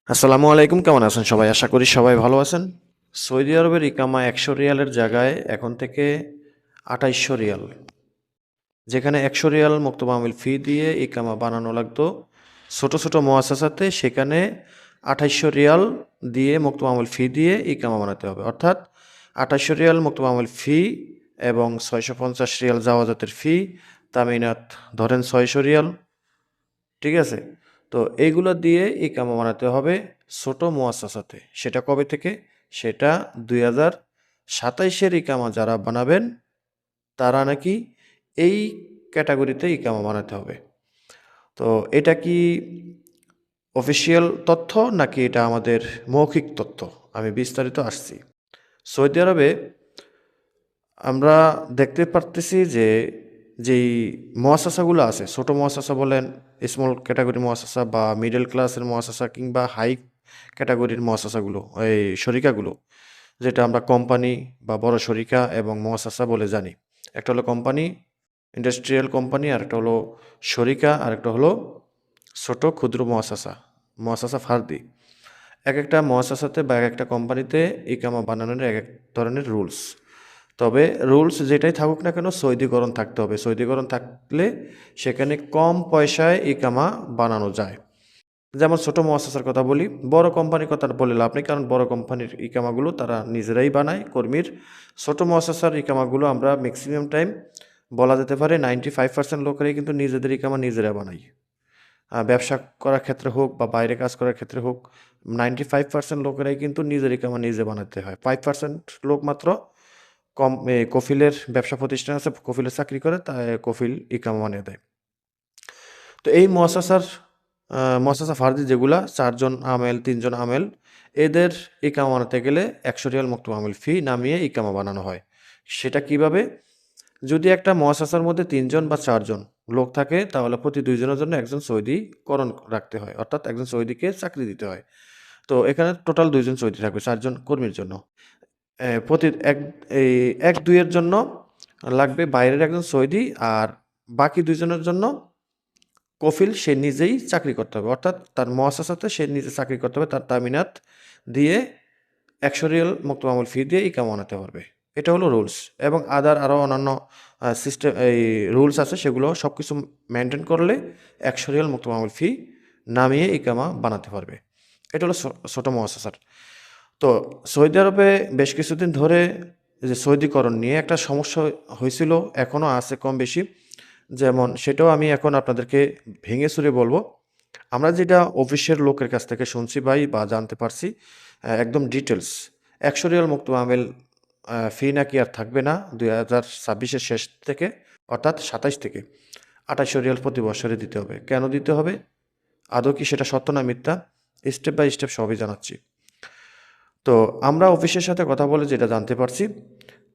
আসসালামু আলাইকুম, কেমন আছেন সবাই? আশা করি সবাই ভালো আছেন। সৌদি আরবের ইকামা ১০০ রিয়ালের জায়গায় এখন থেকে ২৮০০ রিয়াল। যেখানে ১০০ রিয়াল মুক্তবা আমিল ফি দিয়ে ইকামা বানানো লাগতো ছোট ছোট মুআসাসাতে, সেখানে ২৮০০ রিয়াল দিয়ে মুক্তবা আমিল ফি দিয়ে ইকামা বানাতে হবে। অর্থাৎ ২৮০০ রিয়াল মুক্তবা আমিল ফি এবং ৬৫০ রিয়াল জাওয়াজাতের ফি, তামিনাত ধরেন ৬০০ রিয়াল। ঠিক আছে? তো এইগুলো দিয়ে ইকামা বানাতে হবে ছোট মুআসাসাতে। সেটা কবে থেকে? সেটা ২০২৭ এর ইকামা যারা বানাবেন তারা নাকি এই ক্যাটাগরিতে ইকামা বানাতে হবে। তো এটা কি অফিসিয়াল তথ্য নাকি এটা আমাদের মৌখিক তথ্য? আমি বিস্তারিত আসছি। সৌদি আরবে আমরা দেখতে পারতেছি যে যেই মুআসাসাগুলো আছে, ছোট মুআসাসা বলেন, স্মল ক্যাটাগরি মুআসাসা বা মিডল ক্লাসের মুআসাসা কিংবা হাই ক্যাটাগরির মুআসাসাগুলো, এই শরিকাগুলো, যেটা আমরা কোম্পানি বা বড় শরিকা এবং মুআসাসা বলে জানি। একটা হলো কোম্পানি, ইন্ডাস্ট্রিয়াল কোম্পানি, আরেকটা হলো শরিকা, আরেকটা হলো ছোট ক্ষুদ্র মুআসাসা, মুআসাসা ফার্দি। এক একটা মুআসাসাতে বা এক একটা কোম্পানিতে ইকামা বানানোর এক এক ধরনের রুলস। তবে রুলস যেটাই থাকুক না কেন, সৌদিকরণ থাকতে হবে। সৌদিকরণ থাকলে সেখানে কম পয়সায় ইকামা বানানো যায়। যেমন ছোট মুআসাসার কথা বলি, বড় কোম্পানির কথা বলে লাভ নেই, কারণ বড় কোম্পানির ইকামাগুলো তারা নিজেরাই বানায় কর্মীর। ছোট মুআসাসার ইকামাগুলো আমরা ম্যাক্সিমাম টাইম বলা যেতে পারে 95% লোকেরাই কিন্তু নিজেদের ইকামা নিজেরা বানাই। ব্যবসা করার ক্ষেত্রে হোক বা বাইরে কাজ করার ক্ষেত্রে হোক, 95% লোকেরাই কিন্তু নিজের ইকামা নিজে বানাতে হয়। 5% লোক মাত্র কফিলের ব্যবসা প্রতিষ্ঠান আছে, কফিলের চাকরি করে, তাই কফিল ইকামা বানিয়ে দেয়। তো এই মুআসাসা ফার্দি যেগুলা ৪ জন আমেল, ৩ জন আমেল, এদের ইকামা বানাতে গেলে ১০০ রিয়াল মুক্তবা আমিল ফি নামিয়ে ইকামা বানানো হয়। সেটা কিভাবে? যদি একটা মুআসাসার মধ্যে ৩ জন বা ৪ জন লোক থাকে, তাহলে প্রতি ২ জনের জন্য একজন সৌদিকরণ রাখতে হয়। অর্থাৎ একজন সৌদিকে চাকরি দিতে হয়। তো এখানে টোটাল ২ জন সৌদি থাকবে ৪ জন কর্মীর জন্য। প্রতি এই ১-২ এর জন্য লাগবে বাইরের একজন সৌদি, আর বাকি ২ জনের জন্য কফিল সে নিজেই চাকরি করতে হবে। অর্থাৎ তার মুআসাসাতে সে নিজে চাকরি করতে হবে। তার তামিনাত দিয়ে ১০০ রিয়াল মুক্তবা আমিল ফি দিয়ে ইকামা বানাতে পারবে। এটা হলো রুলস। এবং আরও অন্যান্য সিস্টেম, এই রুলস আছে, সেগুলো সবকিছু মেইনটেইন করলে ১০০ রিয়াল মুক্তবা আমিল ফি নামিয়ে ইকামা বানাতে পারবে। এটা হলো ছোট মুআসাসার। তো সৌদি আরবে বেশ কিছুদিন ধরে যে সৌদিকরণ নিয়ে একটা সমস্যা হয়েছিল, এখনও আছে কম বেশি। যেমন সেটাও আমি এখন আপনাদেরকে ভেঙে চুরে বলবো। আমরা যেটা অফিসের লোকের কাছ থেকে শুনছি বা জানতে পারছি, একদম ডিটেলস, ১০০ রিয়াল মুক্তবা আমিল ফি নাকি আর থাকবে না ২০২৬-এর শেষ থেকে, অর্থাৎ ২৭ থেকে ২৮০০ রিয়াল প্রতি বছরে দিতে হবে। কেন দিতে হবে? আদৌ কি সেটা সত্য না মিথ্যা? স্টেপ বাই স্টেপ সবই জানাচ্ছি। তো আমরা অফিসের সাথে কথা বলে যেটা জানতে পারছি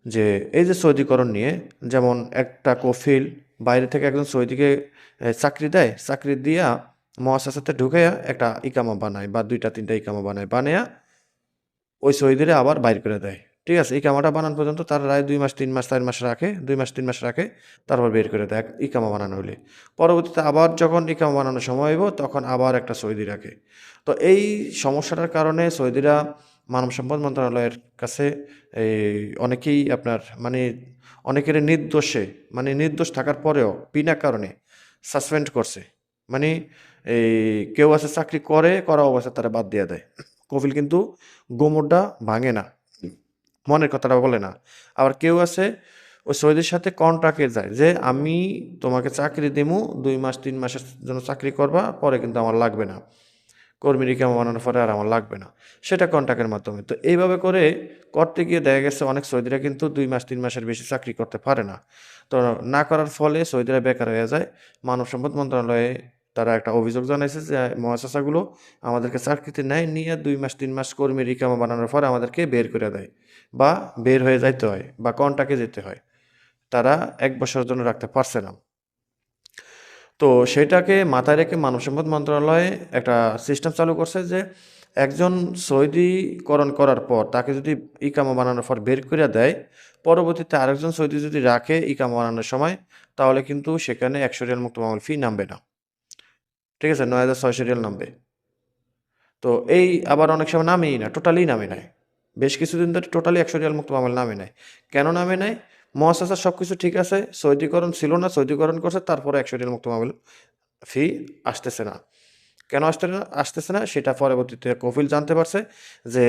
যে এই যে সৌদিকরণ নিয়ে, যেমন একটা কফিল বাইরে থেকে একজন সৌদিকে চাকরি দেয়, চাকরি দিয়া মুআসাসাতে ঢুকাইয়া একটা ইকামা বানায় বা ২টা ৩টা ইকামা বানায়, বানায়া ওই সৌদিরে আবার বাইর করে দেয়। ঠিক আছে? ইকামাটা বানানো পর্যন্ত তার রায় ২ মাস ৩ মাস ৪ মাস রাখে, ২ মাস ৩ মাস রাখে, তারপর বের করে দেয় ইকামা বানানো হইলে। পরবর্তীতে আবার যখন ইকামা বানানোর সময় হইব, তখন আবার একটা সৌদি রাখে। তো এই সমস্যাটার কারণে সৌদিরা মানব সম্পদ মন্ত্রণালয়ের কাছে এই অনেকেই আপনার মানে অনেকেরই নির্দোষ থাকার পরেও বিনা কারণে সাসপেন্ড করছে। মানে এই কেউ আছে চাকরি করা অবস্থায় তারা বাদ দিয়ে দেয়। কফিল কিন্তু গোমরটা ভাঙে না, মনের কথাটা বলে না। আবার কেউ আছে ওই সৌদির সাথে কন্ট্রাক্টে যায় যে আমি তোমাকে চাকরি দিমু, ২ মাস ৩ মাসের জন্য চাকরি করবা, পরে কিন্তু আমার লাগবে না। কর্মীর ইকামা বানানোর পরে আর আমার লাগবে না। সেটা কন্ট্রাক্টের মাধ্যমে। তো এইভাবে করতে গিয়ে দেখা গেছে অনেক সৌদিরা কিন্তু ২ মাস ৩ মাসের বেশি চাকরি করতে পারে না। তো না করার ফলে সৌদিরা বেকার হয়ে যায়। মানব সম্পদ মন্ত্রণালয়ে তারা একটা অভিযোগ জানাইছে যে মুআসাসাগুলো আমাদেরকে চাকরিতে নেয়, নিয়ে ২ মাস ৩ মাস কর্মীর ইকামা বানানোর পরে আমাদেরকে বের করে দেয় বা বের হয়ে যাইতে হয় বা কন্ট্রাক্টে যেতে হয়। তারা ১ বছরের জন্য রাখতে পারছে না। তো সেটাকে মাথায় রেখে মানব সম্পদ মন্ত্রণালয় একটা সিস্টেম চালু করছে যে একজন সৌদিকরণ করার পর তাকে যদি ইকামা বানানোর পর বের করে দেয়, পরবর্তীতে আরেকজন সৌদি যদি রাখে ইকামা বানানোর সময়, তাহলে কিন্তু সেখানে ১০০ রিয়াল মুক্তবা আমিল ফি নামবে না। ঠিক আছে? ৯,৬০০ রিয়াল নামবে। তো এই আবার অনেক সময় নামেই না, টোটালি নামে নেয়। বেশ কিছুদিন ধরে টোটালি ১০০ রিয়াল মুক্ত মামুল নামে নেয়। কেন নামে নেয়? মুআসাসার সব কিছু ঠিক আছে, সৌদিকরণ ছিল না, সৌদিকরণ করছে, তারপরে ১০০ রিয়াল মুক্ত মামুল ফি আসতেছে না। কেন আসতেছে না সেটা পরবর্তীতে কফিল জানতে পারছে যে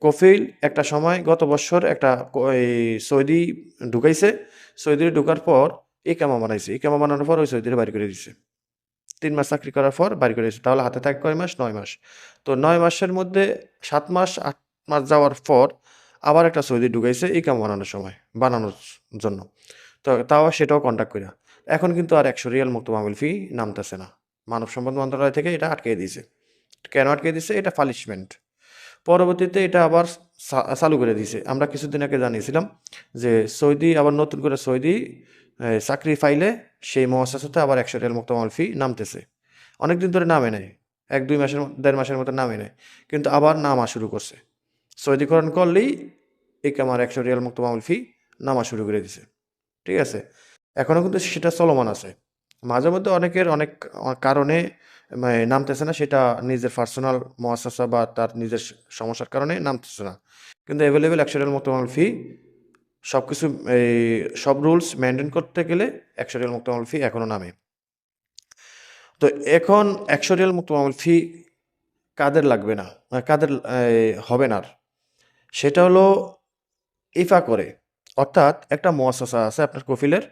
কফিল একটা সময় গত বছর একটা এই সৌদি ঢুকাইছে। সৌদি ঢুকার পর ইকামা বানাইছে। ইকামা বানানোর পর ওই সৌদিরে বাড়ি করে দিছে। ৩ মাস চাকরি করার পর বাড়ি করে দিছে। তাহলে হাতে থাকে কয় মাস? ৯ মাস। তো ৯ মাসের মধ্যে ৭ মাস ৮ মাস যাওয়ার পর আবার একটা সৌদি ঢুকাইছে ইকামা বানানোর জন্য। তো তাও সেটাও কন্ট্যাক্ট কইরা। এখন কিন্তু আর ১০০ রিয়াল মুক্ত মামুল ফি নামতেছে না। মানব সম্পদ মন্ত্রণালয় থেকে এটা আটকিয়ে দিয়েছে। কেন আটকিয়ে দিছে? এটা পানিশমেন্ট। পরবর্তীতে এটা আবার চালু করে দিয়েছে। আমরা কিছুদিন আগে জানিয়েছিলাম যে সৌদি আবার নতুন করে সৌদি চাকরি পাইলে সেই মুআসাসাতে আবার ১০০ রিয়াল মুক্ত মামুল ফি নামতেছে। অনেকদিন ধরে নামে নাই। ১-২ মাসের ১.৫ মাসের মতো নামে নাই। কিন্তু আবার নামা শুরু করছে। সৌদিকরণ করলেই ইকামার ১০০ রিয়াল মুক্ত মামুল ফি নামা শুরু করে দিছে। ঠিক আছে? এখনো কিন্তু সেটা চলমান আছে। মাঝে মধ্যে অনেকের অনেক কারণে নামতেছে না, সেটা নিজের পার্সোনাল মুআসাসা বা তার নিজের সমস্যার কারণে নামতেছে না। কিন্তু এভেইলেবল ১০০ রিয়াল মুক্তমাল ফি সবকিছু সব রুলস মেইনটেইন করতে গেলে ১০০ রিয়াল মুক্তমাল ফি এখনো নামে। তো এখন ১০০ রিয়াল মুক্তমাল ফি কাদের লাগবে না? কাদের হবে না আর? সেটা হলো ইফা করে। অর্থাৎ একটা মুআসাসা আছে আপনার কফিলের।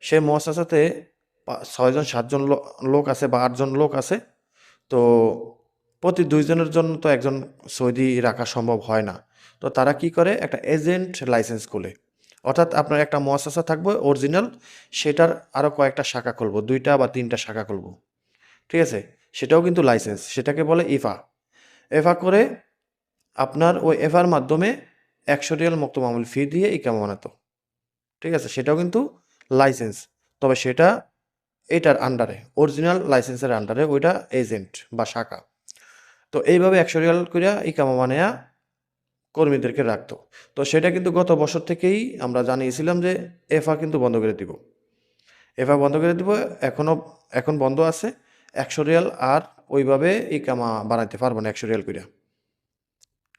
সেই মুআসাসাতে ৬ জন ৭ জন লোক আছে বা ৮ জন লোক আছে। তো প্রতি ২ জনের জন্য তো একজন সৌদি রাখা সম্ভব হয় না। তো তারা কি করে? একটা এজেন্ট লাইসেন্স খোলে। অর্থাৎ আপনার একটা মুআসাসা থাকবে অরিজিনাল, সেটার আরো কয়েকটা শাখা খুলবো। ২ টা বা ৩ টা শাখা খুলবো। ঠিক আছে? সেটাও কিন্তু লাইসেন্স। সেটাকে বলে ইফা। ইফা করে আপনার ওই ইফার মাধ্যমে ১০০ রিয়াল মুক্ত মামুল ফি দিয়ে ইকামা বানাতো। ঠিক আছে? সেটাও কিন্তু লাইসেন্স। তবে সেটা এটার আন্ডারে, অরিজিনাল লাইসেন্সের আন্ডারে ওইটা এজেন্ট বা শাখা। তো এইভাবে ১০০ রিয়াল কইরা ইকামা বানায়া কর্মীদেরকে রাখতো। তো সেটা কিন্তু গত বছর থেকেই আমরা জানিয়েছিলাম যে এফা কিন্তু বন্ধ করে দিব। এফা বন্ধ করে দিব। এখন বন্ধ আছে। ১০০ রিয়াল আর ওইভাবে ইকামা বানাইতে পারবো না ১০০ রিয়াল কইরা।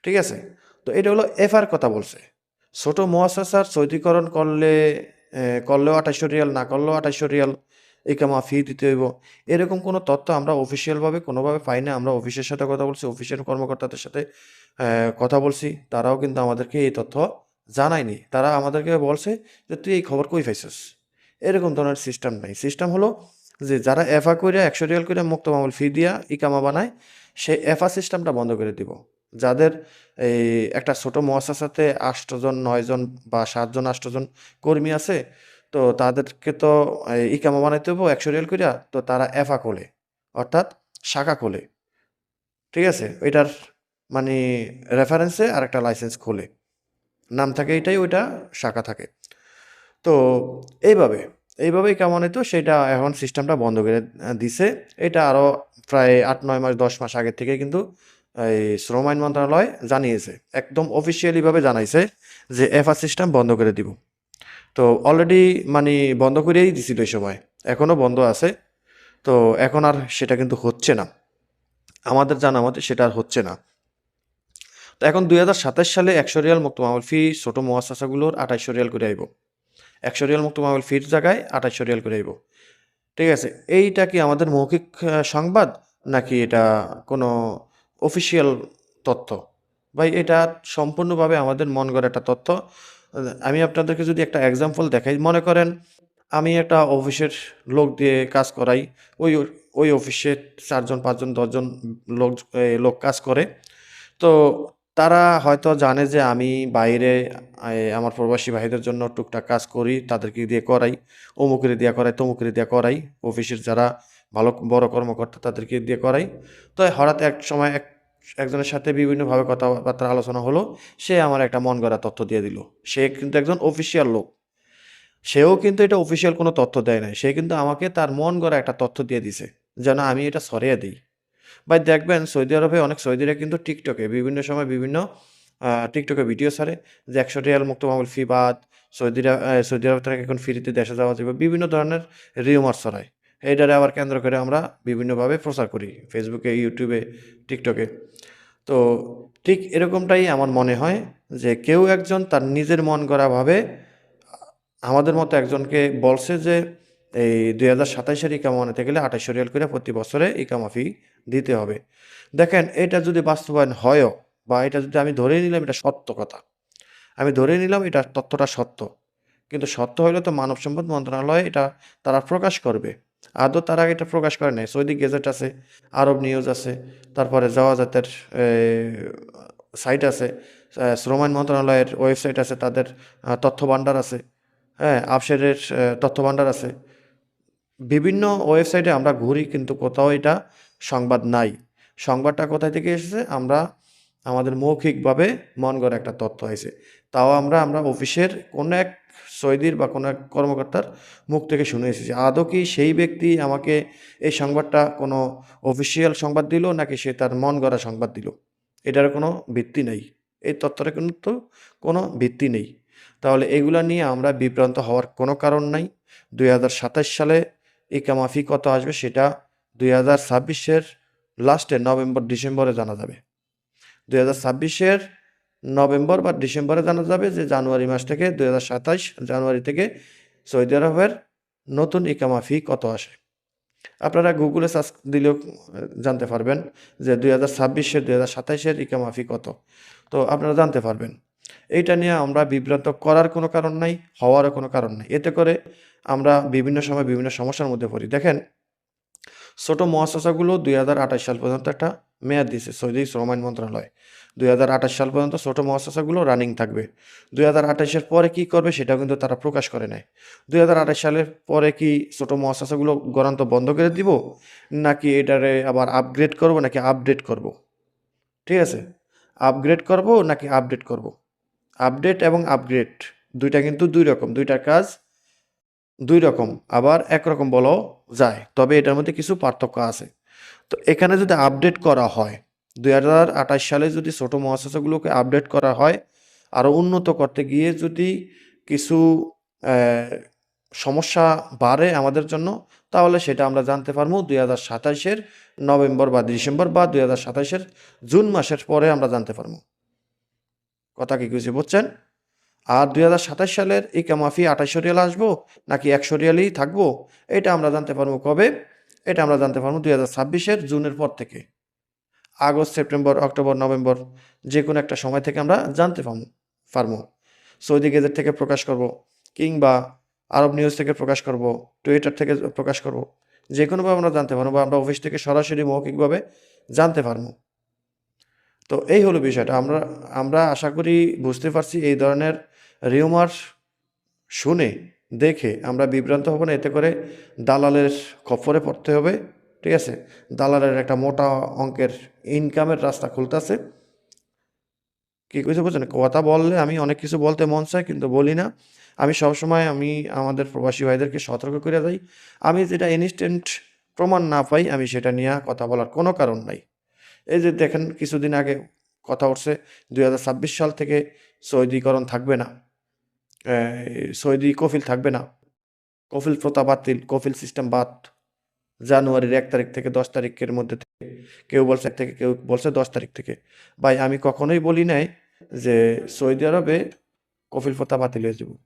ঠিক আছে? তো এটা হলো এফার কথা বলছে। ছোট মুআসাসার সৌদিকরণ করলেও ২৮০০ রিয়াল, না করলেও ২৮০০ রিয়াল ইকামা ফি দিতে হইব। এরকম কোনো তথ্য আমরা অফিসিয়ালভাবে কোনোভাবে পাই না। আমরা অফিসের সাথে কথা বলছি, অফিসের কর্মকর্তাদের সাথে কথা বলছি। তারাও কিন্তু আমাদেরকে এই তথ্য জানায়নি। তারা আমাদেরকে বলছে যে, "তুই এই খবর কই পাইছস?" এরকম ধরনের সিস্টেম নাই। সিস্টেম হলো যে যারা এফা কইরা ১০০ রিয়াল কইরা মুক্ত মামুল ফি দিয়া ইকামা বানায়, সেই এফা সিস্টেমটা বন্ধ করে দিব। যাদের এই একটা ছোট মুআসাসাতে ৮ জন, ৯ জন বা ৭ জন, ৮ জন কর্মী আছে। তো তাদেরকে তো ইকামা বানাইতে হইব ১০০ রিয়াল কইরা। তো তারা এফা খোলে। অর্থাৎ শাখা খোলে। ঠিক আছে? ওইটার মানে রেফারেন্সে আরেকটা লাইসেন্স খোলে। নাম থাকে এইটাই, ওইটা শাখা থাকে। তো এইভাবে, এইভাবেই কেমন হইতো সেটা এখন সিস্টেমটা বন্ধ করে দিছে। এটা আরো প্রায় ৮-৯ মাস ১০ মাস আগের থেকে কিন্তু এই শ্রম আইন মন্ত্রণালয় জানিয়েছে। একদম অফিসিয়ালি ভাবে জানাইছে যে এফআ সিস্টেম বন্ধ করে দিব। তো অলরেডি মানি বন্ধ করেই দিছিল এই সময়। এখনো বন্ধ আছে। তো এখন আর সেটা কিন্তু হচ্ছে না। আমাদের জানা মতে সেটা আর হচ্ছে না। তো এখন ২০২৭ সালে ১০০ রিয়াল মুক্ত মামুল ফি ছোট মুআসাসাগুলোর ২৮০০ রিয়াল করে আইব। ১০০ রিয়াল মুক্ত মামুল ফির জায়গায় ২৮০০ রিয়াল করে আইব। ঠিক আছে? এইটা কি আমাদের মৌখিক সংবাদ? নাকি এটা কোনো অফিসিয়াল তথ্য? ভাই এটা সম্পূর্ণভাবে আমাদের মন গড়া একটা তথ্য। আ আমি আপনাদেরকে যদি একটা এক্সাম্পল দেখাই, মনে করেন আমি একটা অফিসের লোক দিয়ে কাজ করাই। ওই ওই অফিসে ৪ জন, ৫ জন, ১০ জন লোক কাজ করে। তো তারা হয়তো জানে যে আমি বাইরে আমার প্রবাসী ভাইদের জন্য টুকটাক কাজ করি, তাদেরকে দিয়ে করাই। অমুকেরে দিয়া করাই, তমুকেরে দিয়া করাই। অফিসের যারা ভালো বড় কর্মকর্তা তাদেরকে দিয়ে করাই। তো হঠাৎ একসময় একজনের সাথে বিভিন্নভাবে কথাবার্তা আলোচনা হলো। সে আমার একটা মন গড়া তথ্য দিয়ে দিল। সে কিন্তু একজন অফিসিয়াল লোক। সেও কিন্তু এটা অফিসিয়াল কোনো তথ্য দেয় নাই। সে কিন্তু আমাকে তার মন গড়া একটা তথ্য দিয়ে দিছে। যেন আমি এটা ছড়িয়ে দেই। ভাই দেখবেন সৌদি আরবে অনেক সৌদিরা কিন্তু টিকটকে বিভিন্ন সময় বিভিন্ন টিকটকে ভিডিও ছাড়ে যে ১০০ রিয়াল মুক্ত মামুল ফি বাদ, সৌদি আরব থেকে এখন ফ্রিতে দেশে যাওয়া যাবে। বিভিন্ন ধরনের রিউমার ছড়ায়। এইটারে আবার কেন্দ্র করে আমরা বিভিন্নভাবে প্রচার করি ফেসবুকে, ইউটিউবে, টিকটকে। তো ঠিক এরকমটাই আমার মনে হয় যে কেউ একজন তার নিজের মন গড়াভাবে আমাদের মতো একজনকে বলছে যে এই 2027-এর ইকামা আনতে গেলে 2800 রিয়াল করে প্রতি বছরে ইকামা ফি দিতে হবে। দেখেন এটা যদি বাস্তবায়ন হয়ও বা এটা যদি আমি ধরে নিলাম এটা সত্য কথা, আমি ধরে নিলাম এটা তথ্যটা সত্য, কিন্তু সত্য হইলে তো মানব সম্পদ মন্ত্রণালয় এটা তারা প্রকাশ করবে। আদৌ তারা এটা প্রকাশ করে নাই। সৌদি গেজেট আছে, আরব নিউজ আছে, তারপরে জাওয়াজাতের সাইট আছে, শ্রম আইন মন্ত্রণালয়ের ওয়েবসাইট আছে, তাদের তথ্য ভাণ্ডার আছে, হ্যাঁ, আফসেরের তথ্য ভাণ্ডার আছে। বিভিন্ন ওয়েবসাইটে আমরা ঘুরি কিন্তু কোথাও এটা সংবাদ নাই। সংবাদটা কোথায় থেকে এসেছে? আমরা আমাদের মৌখিকভাবে মন গড়া একটা তথ্য আইছে। তাও আমরা অফিসের কোনো এক সৌদির বা কোনো এক কর্মকর্তার মুখ থেকে শুনে এসেছি। আদৌ কি সেই ব্যক্তি আমাকে এই সংবাদটা কোনো অফিসিয়াল সংবাদ দিল নাকি সে তার মন গড়া সংবাদ দিল? এটার কোনো ভিত্তি নেই। এই তথ্যটার কিন্তু কোনো ভিত্তি নেই। তাহলে এগুলা নিয়ে আমরা বিভ্রান্ত হওয়ার কোনো কারণ নাই। 2027 সালে ইকামা ফি কত আসবে সেটা 2026-এর লাস্টে নভেম্বর-ডিসেম্বরে জানা যাবে। 2026-এর নভেম্বর বা ডিসেম্বরে জানা যাবে যে জানুয়ারি মাস থেকে 2027 জানুয়ারি থেকে সৌদি আরবের নতুন ইকামা ফি কত আসে। আপনারা গুগলে সার্চ দিলেও জানতে পারবেন যে 2026-এর 2027-এর ইকামা ফি কত। তো আপনারা জানতে পারবেন। এইটা নিয়ে আমরা বিভ্রান্ত করার কোনো কারণ নাই, হওয়ারও কোনো কারণ নাই। এতে করে আমরা বিভিন্ন সময় বিভিন্ন সমস্যার মধ্যে পড়ি। দেখেন, ছোট মুআসাসাগুলো 2028 সাল পর্যন্ত একটা মেয়াদ দিয়েছে সৌদি শ্রম আইন মন্ত্রণালয়। 2028 সাল পর্যন্ত ছোট মুআসাসাগুলো রানিং থাকবে। 2028-এর পরে কি করবে সেটাও কিন্তু তারা প্রকাশ করে নাই। 2028 সালের পরে কি ছোট মুআসাসাগুলো গড়ান্ত বন্ধ করে দিব? নাকি এটারে আবার আপগ্রেড করব নাকি আপডেট করব? ঠিক আছে? আপগ্রেড করব নাকি আপডেট করব? আপডেট এবং আপগ্রেড ২ টা কিন্তু ২ রকম। ২ টার কাজ ২ রকম, আবার একরকম বলাও যায়। তবে এটার মধ্যে কিছু পার্থক্য আছে। তো এখানে যদি আপডেট করা হয়, ২০২৮ সালে যদি ছোট মুআসাসাগুলোকে আপডেট করা হয়, আরও উন্নত করতে গিয়ে যদি কিছু অ্যা সমস্যা বাড়ে আমাদের জন্য, তাহলে সেটা আমরা জানতে পারবো 2027-এর নভেম্বর বা ডিসেম্বর বা 2027-এর জুন মাসের পরে আমরা জানতে পারবো। কথা কি কিছু বুঝছেন? আর 2027 সালের ইকামা ফি 2800 রিয়াল আসবো নাকি 100 রিয়ালই থাকবো? এটা আমরা জানতে পারবো কবে? এটা আমরা জানতে পারবো 2026-এর জুনের পর থেকে। আগস্ট, সেপ্টেম্বর, অক্টোবর, নভেম্বর যেকোনো একটা সময় থেকে আমরা জানতে পারবো। সৌদি গেজেট থেকে প্রকাশ করব কিংবা আরব নিউজ থেকে প্রকাশ করব, টুইটার থেকে প্রকাশ করব। যেকোনোভাবে আমরা জানতে পারবো বা আমরা অফিস থেকে সরাসরি মৌখিকভাবে জানতে পারবো। তো এই হলো বিষয়টা। আমরা আমরা আশা করি বুঝতে পারছি এই ধরনের রিউমার শুনে, দেখে আমরা বিভ্রান্ত হব না। এতে করে দালালের খপ্পরে পড়তে হবে। ঠিক আছে? দালালের একটা মোটা অঙ্কের ইনকামের রাস্তা খুলতেছে। কি কইছে বুঝছেন? কথা বললে আমি অনেক কিছু বলতে মন চায় কিন্তু বলি না। আমি সবসময় আমাদের প্রবাসী ভাইদেরকে সতর্ক করে যাই। আমি যেটা ইনস্ট্যান্ট প্রমাণ না পাই আমি সেটা নিয়ে কথা বলার কোনো কারণ নাই। এই যে দেখেন কিছুদিন আগে কথা উঠছে 2026 সাল থেকে সৌদিকরণ থাকবে না। সৌদি কফিল থাকবে না। কফিল প্রথা বাতিল, কফিল সিস্টেম বাদ। জানুয়ারির ১ তারিখ থেকে ১০ তারিখের মধ্যে থেকে কেউ বলছে ১ থেকে, কেউ বলছে ১০ তারিখ থেকে। ভাই আমি কখনোই বলি নাই যে সৌদি আরবে কফিল প্রথা বাতিল হয়ে যাবে।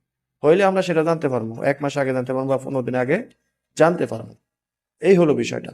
হইলে আমরা সেটা জানতে পারবো। ১ মাস আগে জানতে পারবো বা ১৫ দিন আগে জানতে পারবো। এই হলো বিষয়টা।